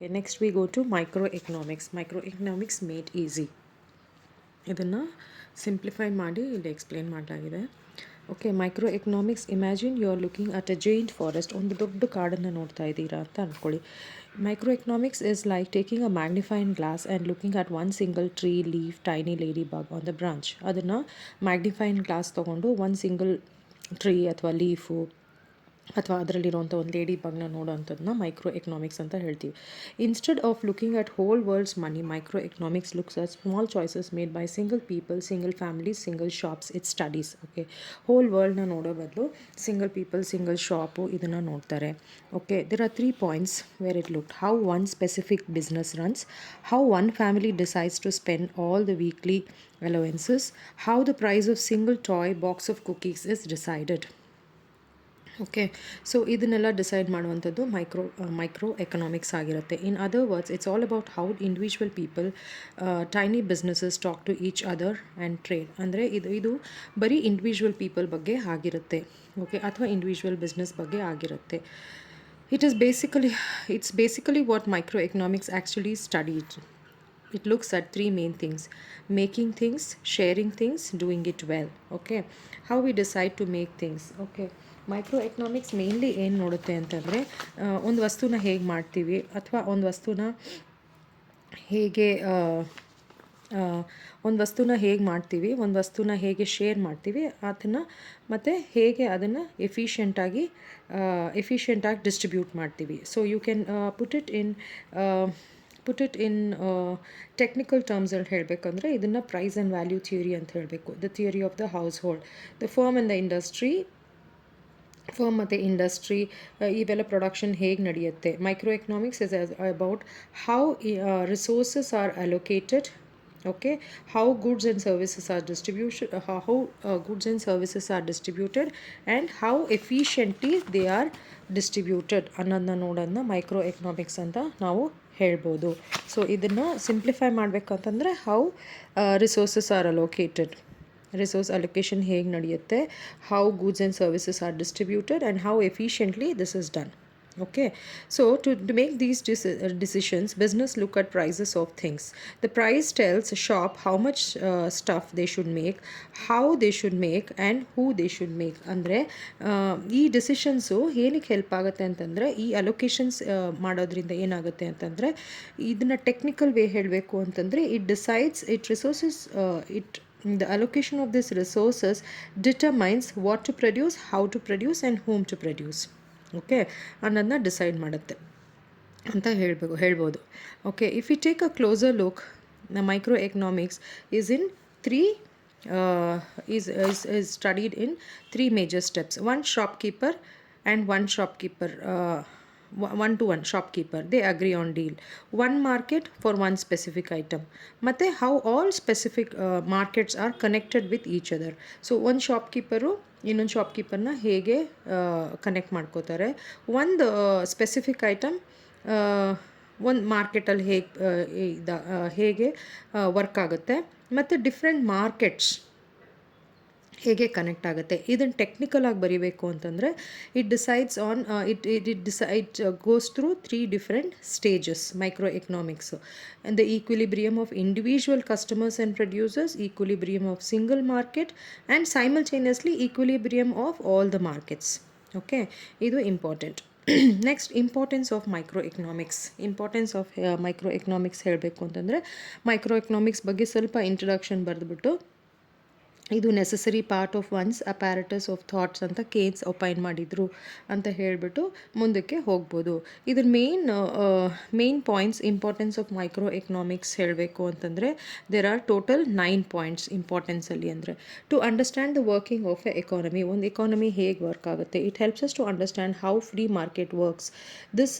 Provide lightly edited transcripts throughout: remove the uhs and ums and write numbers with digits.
Okay, next we go to microeconomics. Microeconomics made easy. ಇದನ್ನು simplify ಮಾಡಿ ಇಲ್ಲಿ explain ಮಾಡಲಾಗಿದೆ. Okay, micro economics. Imagine you are looking at a giant forest. ಒಂದು ದೊಡ್ಡ ಕಾಡನ್ನು ನೋಡ್ತಾ ಇದ್ದೀರಾ ಅಂತ ಅಂದ್ಕೊಳ್ಳಿ. Micro economics is like taking a magnifying glass and looking at one single tree, leaf, tiny ladybug on the branch. ಅದನ್ನು magnifying glass ತೊಗೊಂಡು ಒಂದು ಸಿಂಗಲ್ ಟ್ರೀ ಅಥವಾ ಲೀಫು ಅಥವಾ ಅದರಲ್ಲಿರುವಂಥ ಒಂದು ಲೇಡಿ ಬಗ್ನ ನೋಡೋವಂಥದ್ದನ್ನ ಮೈಕ್ರೋ ಎಕನಾಮಿಕ್ಸ್ ಅಂತ ಹೇಳ್ತೀವಿ. Instead of looking at whole world's money, microeconomics looks at small choices made by single people, single families, single shops. It studies. Okay, whole ವರ್ಲ್ಡ್ನ ನೋಡೋ ಬದಲು ಸಿಂಗಲ್ ಪೀಪಲ್, ಸಿಂಗಲ್ ಶಾಪು ಇದನ್ನು ನೋಡ್ತಾರೆ. Okay, there are 3 points where it looked. How one specific business runs, how one family decides to spend all the weekly allowances, how the price of single toy box of cookies is decided. Okay, so ಇದನ್ನೆಲ್ಲ decide ಮಾಡುವಂಥದ್ದು micro economics ಆಗಿರುತ್ತೆ. In other words, it's all about how individual people, tiny businesses talk to each other and trade. ಅಂದರೆ ಇದು ಬರೀ individual people ಬಗ್ಗೆ ಆಗಿರುತ್ತೆ. Okay, ಅಥವಾ individual business ಬಗ್ಗೆ ಆಗಿರುತ್ತೆ. It's basically what microeconomics actually studied. It looks at 3 main things: making things, sharing things, doing it well. Okay, how we decide to make things. Okay, micro economics mainly ಏನು ನೋಡುತ್ತೆ ಅಂತಂದರೆ, ಒಂದು ವಸ್ತುನ ಹೇಗೆ ಮಾಡ್ತೀವಿ, ಅಥವಾ ಒಂದು ವಸ್ತುನ ಹೇಗೆ ಒಂದು ವಸ್ತುನ ಹೇಗೆ ಶೇರ್ ಮಾಡ್ತೀವಿ ಅದನ್ನು, ಮತ್ತು ಹೇಗೆ ಅದನ್ನು ಎಫಿಷಿಯೆಂಟಾಗಿ ಡಿಸ್ಟ್ರಿಬ್ಯೂಟ್ ಮಾಡ್ತೀವಿ. So you can put it in technical ಟರ್ಮ್ಸಲ್ಲಿ ಹೇಳಬೇಕಂದ್ರೆ ಇದನ್ನು ಪ್ರೈಸ್ ಆ್ಯಂಡ್ ವ್ಯಾಲ್ಯೂ ಥಿಯರಿ ಅಂತ ಹೇಳಬೇಕು. The theory of the household, the firm and the industry, ಮತ್ತು ಇಂಡಸ್ಟ್ರಿ, ಇವೆಲ್ಲ ಪ್ರೊಡಕ್ಷನ್ ಹೇಗೆ ನಡೆಯುತ್ತೆ. Micro economics is about how resources are allocated. Okay, how goods and services are distributed and how efficiently they are distributed ಅನ್ನೋದನ್ನ ನೋಡೋದನ್ನ micro economics ಅಂತ ನಾವು ಹೇಳ್ಬೋದು. So ಇದನ್ನು simplify ಮಾಡಬೇಕಂತಂದರೆ how resources are allocated, resource allocation ಹೇಗೆ ನಡೆಯುತ್ತೆ, how goods and services are distributed and how efficiently this is done. Okay, so to make these decisions, business look at prices of things. The price tells a shop how much stuff they should make, how they should make, and who they should make. ಅಂದರೆ ಈ decisions ಏನಕ್ಕೆ help ಆಗುತ್ತೆ ಅಂತಂದರೆ, ಈ ಅಲೊಕೇಶನ್ಸ್ ಮಾಡೋದ್ರಿಂದ ಏನಾಗುತ್ತೆ ಅಂತಂದರೆ, ಇದನ್ನು ಟೆಕ್ನಿಕಲ್ ವೇ ಹೇಳಬೇಕು ಅಂತಂದರೆ, the allocation of these resources determines what to produce, how to produce, and whom to produce. Okay, ಅನ್ನೋದನ್ನ ಡಿಸೈಡ್ ಮಾಡುತ್ತೆ ಅಂತ ಹೇಳ್ಬೋದು. Okay, if you take a closer look, micro economics is in three is studied in 3 major steps. One shopkeeper and one-to-one shopkeeper, they agree on deal. One market for one specific item. ಮತ್ತೆ how all specific markets are connected with each other. So ಒಂದು shopkeeper ಇನ್ನೊಂದು ಶಾಪ್ಕೀಪರ್ನ ಹೇಗೆ connect ಮಾಡ್ಕೋತಾರೆ, ಒಂದು specific item ಒಂದು ಮಾರ್ಕೆಟಲ್ಲಿ ಹೇಗೆ work ಆಗುತ್ತೆ, ಮತ್ತು ಡಿಫ್ರೆಂಟ್ ಮಾರ್ಕೆಟ್ಸ್ ಹೇಗೆ ಕನೆಕ್ಟ್ ಆಗುತ್ತೆ. ಇದನ್ನು ಟೆಕ್ನಿಕಲ್ ಆಗಿ ಬರೀಬೇಕು ಅಂತಂದರೆ it decides on it goes through 3 different stages microeconomics. The equilibrium of individual customers and producers, equilibrium of single market, and simultaneously equilibrium of all the markets. Okay, ಇದು important. Next, importance of micro economics ಹೇಳಬೇಕು ಅಂತಂದರೆ, microeconomics ಬಗ್ಗೆ ಸ್ವಲ್ಪ introduction ಬರೆದ್ಬಿಟ್ಟು, ಇದು necessary part of one's apparatus of thoughts ಅಂತ Keynes opine ಮಾಡಿದರು ಅಂತ ಹೇಳಿಬಿಟ್ಟು ಮುಂದಕ್ಕೆ ಹೋಗ್ಬೋದು. ಇದ್ರ main points, importance of micro economics ಹೇಳಬೇಕು ಅಂತಂದರೆ, ದೇರ್ ಆರ್ ಟೋಟಲ್ 9 ಪಾಯಿಂಟ್ಸ್ ಇಂಪಾರ್ಟೆನ್ಸಲ್ಲಿ. ಅಂದರೆ to understand the working of a economy, ಒಂದು ಎಕಾನಮಿ ಹೇಗೆ ವರ್ಕ್ ಆಗುತ್ತೆ. It helps us to understand how free market works. This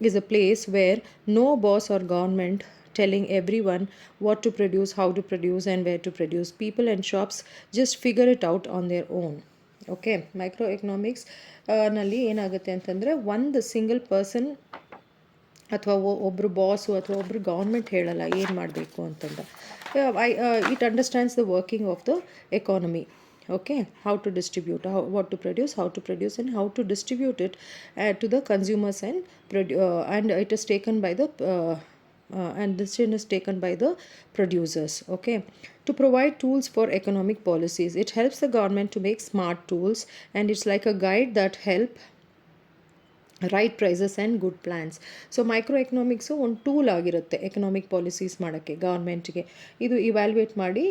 is a place where no boss or government telling everyone what to produce, how to produce, and where to produce. People and shops just figure it out on their own. Okay, micro economics ನಲ್ಲಿ ಏನಾಗುತ್ತೆ ಅಂತಂದರೆ, ಒಂದು single person ಅಥವಾ ಒಬ್ಬರು boss ಅಥವಾ ಒಬ್ಬರು government ಹೇಳಲ್ಲ ಏನು ಮಾಡಬೇಕು ಅಂತಂದ. It understands the working of the economy. Okay, how to distribute, what to produce, how to produce, and how to distribute it to the consumers, and it is taken by the and decision is taken by the producers. Okay, to provide tools for economic policies, it helps the government to make smart tools, and it's like a guide that help right prices and good plans. So micro economics ಒಂದು tool ಆಗಿರುತ್ತೆ economic policies ಮಾಡೋಕ್ಕೆ ಗೌರ್ಮೆಂಟ್ಗೆ. ಇದು evaluate ಮಾಡಿ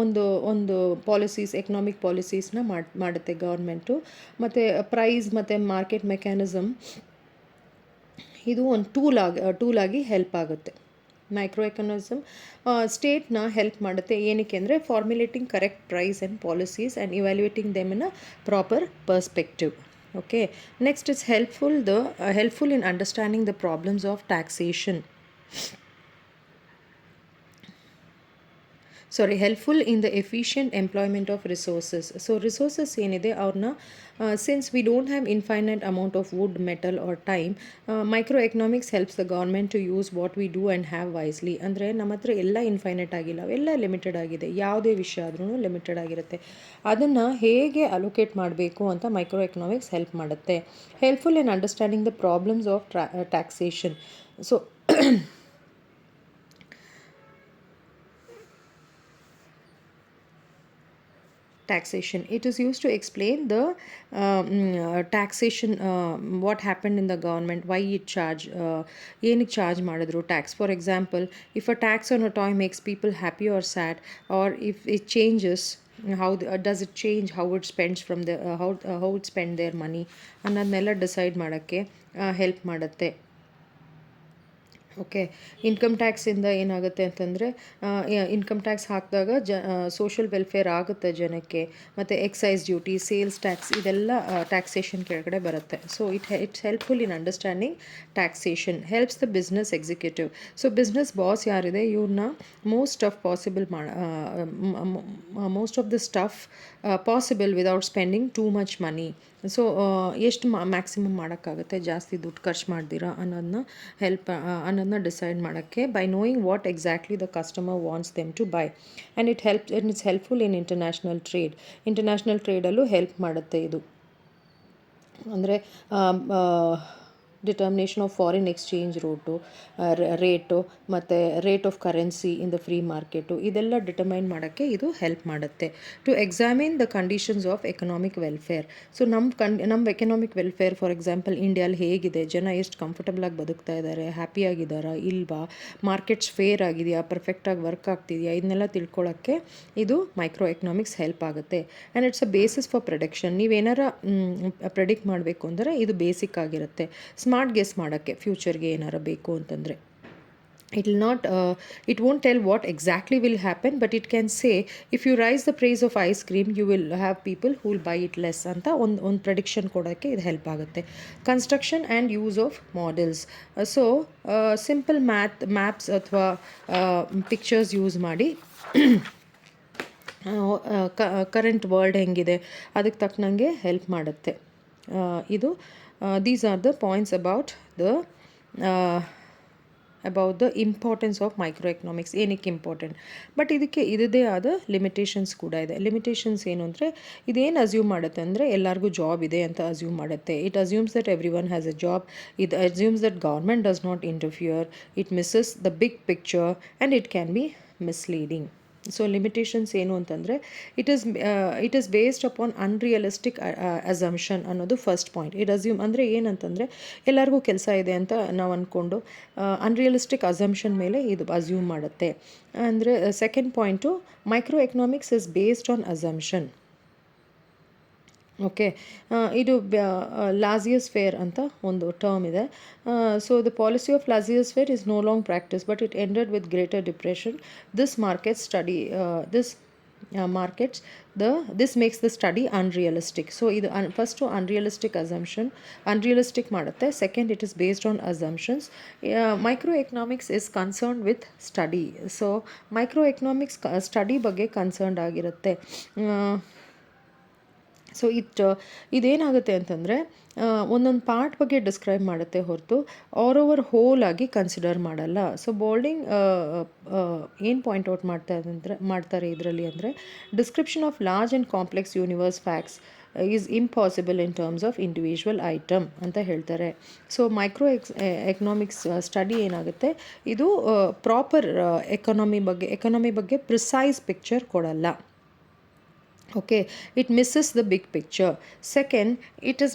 ಒಂದು ಒಂದು policies economic ಪಾಲಿಸೀಸ್ನ ಮಾಡುತ್ತೆ government. ಮತ್ತು ಪ್ರೈಸ್ ಮತ್ತು ಮಾರ್ಕೆಟ್ ಮೆಕ್ಯಾನಿಸಮ್ ಇದು ಒಂದು ಟೂಲಾಗಿ ಹೆಲ್ಪ್ ಆಗುತ್ತೆ. ಮೈಕ್ರೋ ಎಕನಾಮಿಸಮ್ ಸ್ಟೇಟ್ನ ಹೆಲ್ಪ್ ಮಾಡುತ್ತೆ. ಏನಕ್ಕೆ ಅಂದರೆ formulating correct price and policies and evaluating them in a proper perspective. Okay, next is helpful in understanding the problems of taxation. Helpful in the efficient employment of resources. So resources ಏನಿದೆ ಅವ್ರನ್ನ since we don't have infinite amount of wood, metal or time, microeconomics helps the government to use what we do and have wisely. ಅಂದರೆ ನಮ್ಮ ಹತ್ರ ಎಲ್ಲ infinite ಆಗಿಲ್ಲ, ಎಲ್ಲ limited ಆಗಿದೆ. ಯಾವುದೇ ವಿಷಯ ಆದ್ರೂ ಲಿಮಿಟೆಡ್ ಆಗಿರುತ್ತೆ. ಅದನ್ನು ಹೇಗೆ ಅಲೋಕೇಟ್ ಮಾಡಬೇಕು ಅಂತ ಮೈಕ್ರೋ ಎಕನಾಮಿಕ್ಸ್ ಹೆಲ್ಪ್ ಮಾಡುತ್ತೆ. Helpful in understanding the problems of taxation. So taxation, it is used to explain the taxation, what happened in the government, why it charge, ಏನಕ್ಕೆ ಚಾರ್ಜ್ ಮಾಡಿದ್ರು tax. For example, if a tax on a toy makes people happy or sad, or if it changes does it change how it spends from the how it spend their money ಅನ್ನೋದನ್ನೆಲ್ಲ decide ಮಾಡೋಕ್ಕೆ help ಮಾಡುತ್ತೆ. Okay, income ಟ್ಯಾಕ್ಸಿಂದ ಏನಾಗುತ್ತೆ ಅಂತಂದರೆ income tax ಹಾಕಿದಾಗ social welfare ಆಗುತ್ತೆ ಜನಕ್ಕೆ. ಮತ್ತು ಎಕ್ಸೈಸ್ ಡ್ಯೂಟಿ, ಸೇಲ್ಸ್ ಟ್ಯಾಕ್ಸ್ ಇದೆಲ್ಲ ಟ್ಯಾಕ್ಸೇಷನ್ ಕೆಳಗಡೆ ಬರುತ್ತೆ. So it's helpful in understanding taxation. Helps the business executive. So business boss ಯಾರಿದೆ ಇವ್ರನ್ನ most of the stuff possible without spending too much money. So ಎಷ್ಟು maximum ಮಾಡೋಕ್ಕಾಗುತ್ತೆ ಜಾಸ್ತಿ ದುಡ್ಡು ಖರ್ಚು ಮಾಡ್ದಿರಾ ಅನ್ನೋದನ್ನ ಡಿಸೈಡ್ ಮಾಡೋಕ್ಕೆ, by knowing what exactly the customer wants them to buy. And it's helpful in international trade. International ಟ್ರೇಡಲ್ಲೂ ಹೆಲ್ಪ್ ಮಾಡುತ್ತೆ ಇದು. ಅಂದರೆ determination of foreign exchange rate ಮತ್ತು rate of currency in the free market ಇದೆಲ್ಲ determine ಮಾಡೋಕ್ಕೆ ಇದು help ಮಾಡುತ್ತೆ. To examine the conditions of economic welfare. So ನಮ್ಮ ಎಕನಾಮಿಕ್ ವೆಲ್ಫೇರ್, ಫಾರ್ ಎಕ್ಸಾಂಪಲ್ ಇಂಡಿಯಾಲಿ ಹೇಗಿದೆ, ಜನ ಎಷ್ಟು ಕಂಫರ್ಟಬಲಾಗಿ ಬದುಕ್ತಾ ಇದ್ದಾರೆ, ಹ್ಯಾಪಿಯಾಗಿದ್ದಾರಾ ಇಲ್ವಾ, ಮಾರ್ಕೆಟ್ಸ್ ಫೇರ್ ಆಗಿದೆಯಾ, ಪರ್ಫೆಕ್ಟಾಗಿ ವರ್ಕ್ ಆಗ್ತಿದೆಯಾ, ಇದನ್ನೆಲ್ಲ ತಿಳ್ಕೊಳ್ಳೋಕ್ಕೆ ಇದು ಮೈಕ್ರೋ ಎಕನಾಮಿಕ್ಸ್ ಹೆಲ್ಪ್ ಆಗುತ್ತೆ. And it's a basis for prediction. ನೀವೇನಾರ ಪ್ರೆಡಿಕ್ಟ್ ಮಾಡಬೇಕು ಅಂದರೆ ಇದು ಬೇಸಿಕ್ ಆಗಿರುತ್ತೆ. ಸ್ಮಾರ್ಟ್ ಗೆಸ್ ಮಾಡೋಕ್ಕೆ ಫ್ಯೂಚರ್ಗೆ ಏನಾರ ಬೇಕು ಅಂತಂದರೆ. It won't tell what exactly will happen, but it can say if you raise the price of ice cream you will have people who will buy it less ಅಂತ ಒಂದು prediction ಕೊಡೋಕ್ಕೆ ಇದು help ಆಗುತ್ತೆ. Construction and use of models. So simple maps ಅಥವಾ pictures use ಮಾಡಿ current world ಹೆಂಗಿದೆ ಅದಕ್ಕೆ ತಕ್ಕನಂಗೆ help ಮಾಡುತ್ತೆ ಇದು. These are the points about the importance of microeconomics. ಏನಕ್ಕೆ ಇಂಪಾರ್ಟೆಂಟ್, ಬಟ್ ಇದಕ್ಕೆ ಇದೇ ಆದ ಲಿಮಿಟೇಷನ್ಸ್ ಕೂಡ ಇದೆ. ಲಿಮಿಟೇಷನ್ಸ್ ಏನು ಅಂದರೆ ಇದೇನು ಅಸ್ಯೂಮ್ ಮಾಡುತ್ತೆ ಅಂದರೆ ಎಲ್ಲರಿಗೂ ಜಾಬ್ ಇದೆ ಅಂತ ಅಸ್ಯೂಮ್ ಮಾಡುತ್ತೆ. It assumes that everyone has a job. It assumes that government does not interfere. It misses the big picture and it can be misleading. So limitations ಏನು ಅಂತಂದರೆ it is based upon unrealistic assumption ಅನ್ನೋದು first point. It assume ಅಂದರೆ ಏನಂತಂದರೆ ಎಲ್ಲರಿಗೂ ಕೆಲಸ ಇದೆ ಅಂತ ನಾವು ಅಂದ್ಕೊಂಡು ಅನ್ರಿಯಲಿಸ್ಟಿಕ್ ಅಸಂಪ್ಷನ್ ಮೇಲೆ ಇದು ಅಸ್ಯೂಮ್ ಮಾಡುತ್ತೆ. ಅಂದರೆ second point, micro economics is based on assumption. Okay, ಇದು ಲಾಸಿಯಸ್ ಫೇರ್ ಅಂತ ಒಂದು ಟರ್ಮ್ ಇದೆ. So the policy of laissez faire is no long practice but it ended with greater depression. This makes the study unrealistic. So ಇದು first unrealistic ಮಾಡುತ್ತೆ. Second, it is based on assumptions. Micro economics is concerned with study. So micro economics study ಬಗ್ಗೆ concerned ಆಗಿರುತ್ತೆ. So ಇದೇನಾಗುತ್ತೆ ಅಂತಂದರೆ ಒಂದೊಂದು part ಬಗ್ಗೆ describe ಮಾಡುತ್ತೆ ಹೊರತು ಓವರ್ ಹೋಲ್ ಆಗಿ ಕನ್ಸಿಡರ್ ಮಾಡಲ್ಲ. ಸೊ ಬೋಲ್ಡಿಂಗ್ ಏನು ಪಾಯಿಂಟ್ ಔಟ್ ಮಾಡ್ತಾರೆ ಇದರಲ್ಲಿ ಅಂದರೆ, description of large and complex universe facts is impossible in terms of individual item ಅಂತ ಹೇಳ್ತಾರೆ. ಸೊ ಎಕನಾಮಿಕ್ಸ್ ಸ್ಟಡಿ ಏನಾಗುತ್ತೆ, ಇದು ಪ್ರಾಪರ್ ಎಕಾನಮಿ ಬಗ್ಗೆ ಪ್ರಿಸೈಸ್ ಪಿಕ್ಚರ್ ಕೊಡಲ್ಲ. Okay, it misses the big picture. Second, it is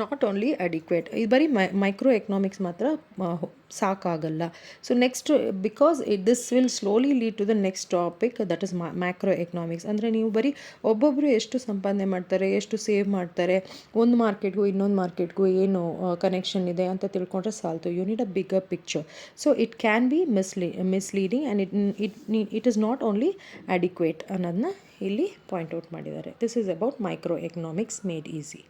not only adequate. ಇದು ಬರೀ micro economics ಮಾತ್ರ ಸಾಕಾಗಲ್ಲ. So next, because this will slowly lead to the next topic, that is macro economics. ಅಂದರೆ ನೀವು ಬರೀ ಒಬ್ಬೊಬ್ಬರು ಎಷ್ಟು ಸಂಪಾದನೆ ಮಾಡ್ತಾರೆ, ಎಷ್ಟು ಸೇವ್ ಮಾಡ್ತಾರೆ, ಒಂದು ಮಾರ್ಕೆಟ್ಗೂ ಇನ್ನೊಂದು ಮಾರ್ಕೆಟ್ಗೂ ಏನು ಕನೆಕ್ಷನ್ ಇದೆ ಅಂತ ತಿಳ್ಕೊಂಡ್ರೆ ಸಾಲ್ತು. You need a bigger picture. So it can be misleading and it is not only adequate ಅನ್ನೋದನ್ನ ಇಲ್ಲಿ ಪಾಯಿಂಟ್ ಔಟ್ ಮಾಡಿದ್ದಾರೆ. This is about micro economics made easy.